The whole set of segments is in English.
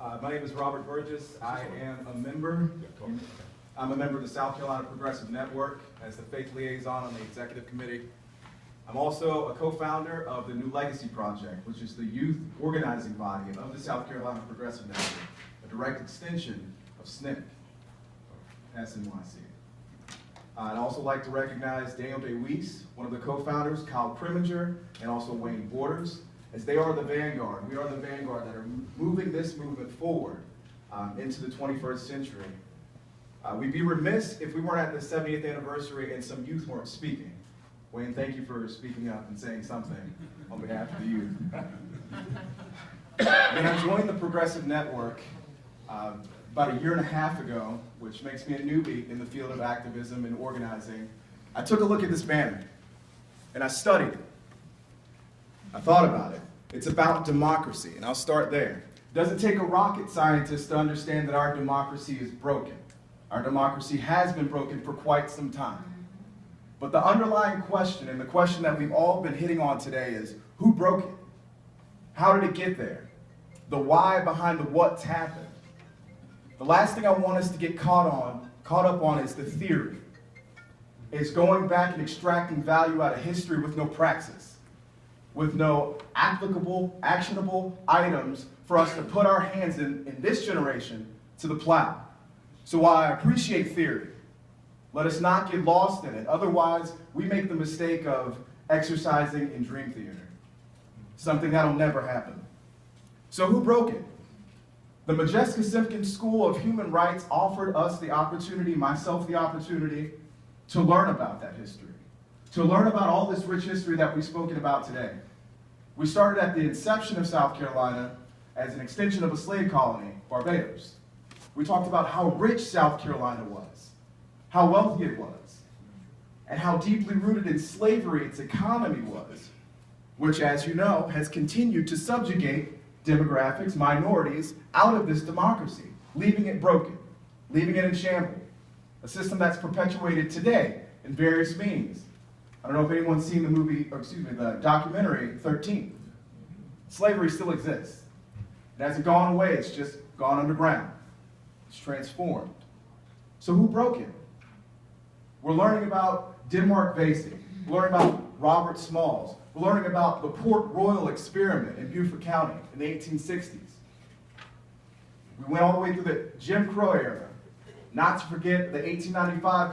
My name is Robert Burgess. I am a member. I'm a member of the South Carolina Progressive Network as the faith liaison on the executive committee. I'm also a co-founder of the New Legacy Project, which is the youth organizing body of the South Carolina Progressive Network, a direct extension of SNCC, SNYC. I'd also like to recognize Daniel Day-Weiss, one of the co-founders, Kyle Preminger, and also Wayne Borders, as they are the vanguard. We are the vanguard that are moving this movement forward into the 21st century. We'd be remiss if we weren't at the 70th anniversary and some youth weren't speaking. Wayne, thank you for speaking up and saying something on behalf of the youth. When I joined the Progressive Network about a year and a half ago, which makes me a newbie in the field of activism and organizing, I took a look at this banner and I studied it. I thought about it. It's about democracy, and I'll start there. It doesn't take a rocket scientist to understand that our democracy is broken. Our democracy has been broken for quite some time. But the underlying question, and the question that we've all been hitting on today, is who broke it? How did it get there? The why behind the what's happened. The last thing I want us to get caught up on is the theory. It's going back and extracting value out of history with no praxis, with no applicable, actionable items for us to put our hands in this generation to the plow. So while I appreciate theory, let us not get lost in it. Otherwise, we make the mistake of exercising in dream theater, something that'll never happen. So who broke it? The Modjeska School of Human Rights offered us the opportunity, myself the opportunity, to learn about that history, to learn about all this rich history that we've spoken about today. We started at the inception of South Carolina as an extension of a slave colony, Barbados. We talked about how rich South Carolina was, how wealthy it was, and how deeply rooted in slavery its economy was, which, as you know, has continued to subjugate demographics, minorities, out of this democracy, leaving it broken, leaving it in shambles. A system that's perpetuated today in various means. I don't know if anyone's seen the documentary 13. Slavery still exists. It hasn't gone away, it's just gone underground. It's transformed. So who broke it? We're learning about Denmark Vesey. We're learning about Robert Smalls. We're learning about the Port Royal experiment in Beaufort County in the 1860s. We went all the way through the Jim Crow era. Not to forget the 1895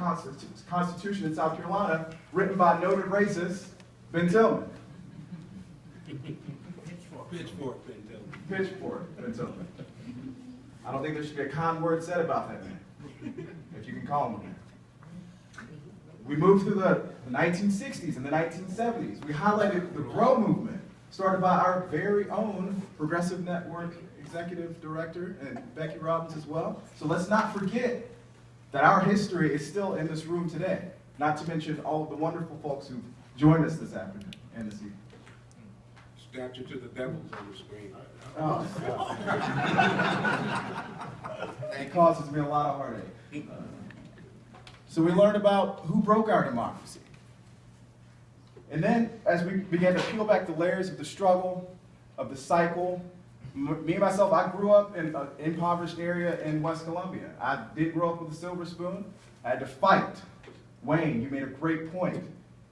Constitution in South Carolina, written by noted racist Ben Tillman. Pitchfork Ben Tillman. Pitchfork Ben Tillman. I don't think there should be a kind word said about that man, if you can call him that. We moved through the 1960s and the 1970s. We highlighted the GROW movement, started by our very own Progressive Network Executive Director and Becky Robbins as well. So let's not forget that our history is still in this room today, not to mention all of the wonderful folks who've joined us this afternoon and this evening. Statue to the devil's on the screen. Oh, it causes me a lot of heartache. So we learned about who broke our democracy. And then, as we began to peel back the layers of the struggle, of the cycle, me and myself, I grew up in an impoverished area in West Columbia. I didn't grow up with a silver spoon. I had to fight. Wayne, you made a great point.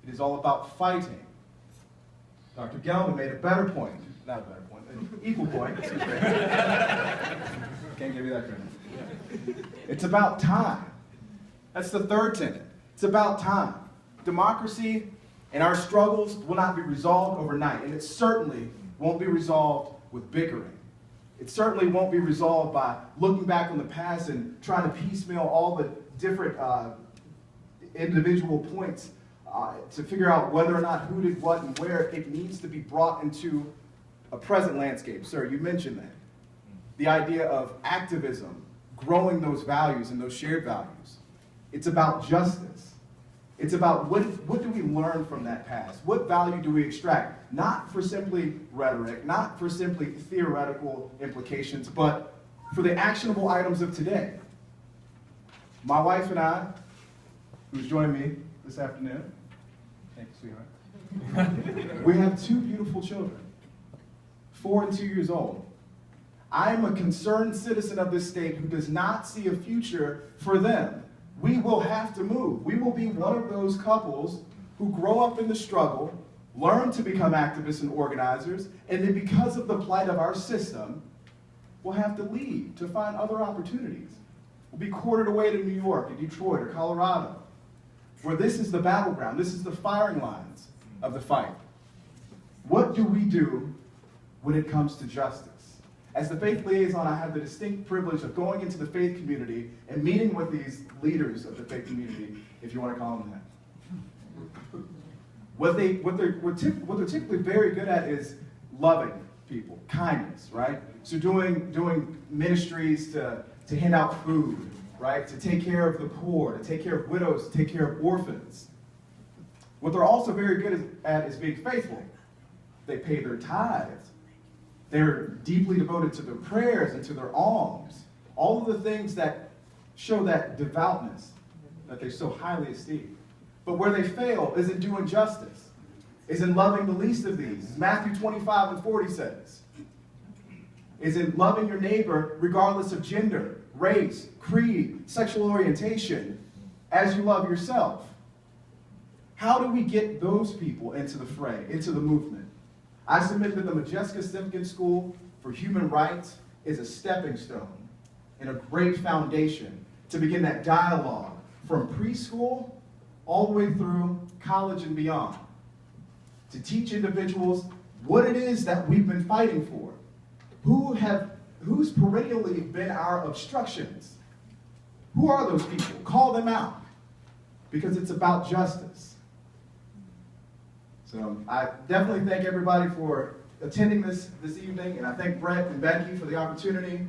It is all about fighting. Dr. Gelman made a better point. Not a better point, an equal point. Can't give you that credit. It's about time. That's the third tenet. It's about time. Democracy and our struggles will not be resolved overnight, and it certainly won't be resolved with bickering. It certainly won't be resolved by looking back on the past and trying to piecemeal all the different individual points to figure out whether or not who did what and where. It needs to be brought into a present landscape. Sir, you mentioned that. The idea of activism, growing those values and those shared values. It's about justice. It's about what do we learn from that past? What value do we extract? Not for simply rhetoric, not for simply theoretical implications, but for the actionable items of today. My wife and I, who's joined me this afternoon, thank you, sweetheart. We have two beautiful children, 4 and 2 years old. I am a concerned citizen of this state who does not see a future for them. We will have to move. We will be one of those couples who grow up in the struggle, learn to become activists and organizers, and then because of the plight of our system, we'll have to leave to find other opportunities. We'll be quartered away to New York, or Detroit, or Colorado, where this is the battleground, this is the firing lines of the fight. What do we do when it comes to justice? As the faith liaison, I have the distinct privilege of going into the faith community and meeting with these leaders of the faith community, if you want to call them that. What they're typically very good at is loving people, kindness, right? So doing ministries to hand out food, right? To take care of the poor, to take care of widows, to take care of orphans. What they're also very good at is being faithful. They pay their tithes. They're deeply devoted to their prayers and to their alms. All of the things that show that devoutness that they so highly esteem. But where they fail is in doing justice, is in loving the least of these, as Matthew 25:40 says. Is in loving your neighbor regardless of gender, race, creed, sexual orientation, as you love yourself. How do we get those people into the fray, into the movement? I submit that the Modjeska School for Human Rights is a stepping stone and a great foundation to begin that dialogue from preschool all the way through college and beyond, to teach individuals what it is that we've been fighting for, who's perennially been our obstructions. Who are those people? Call them out, because it's about justice. So I definitely thank everybody for attending this evening, and I thank Brett and Becky for the opportunity.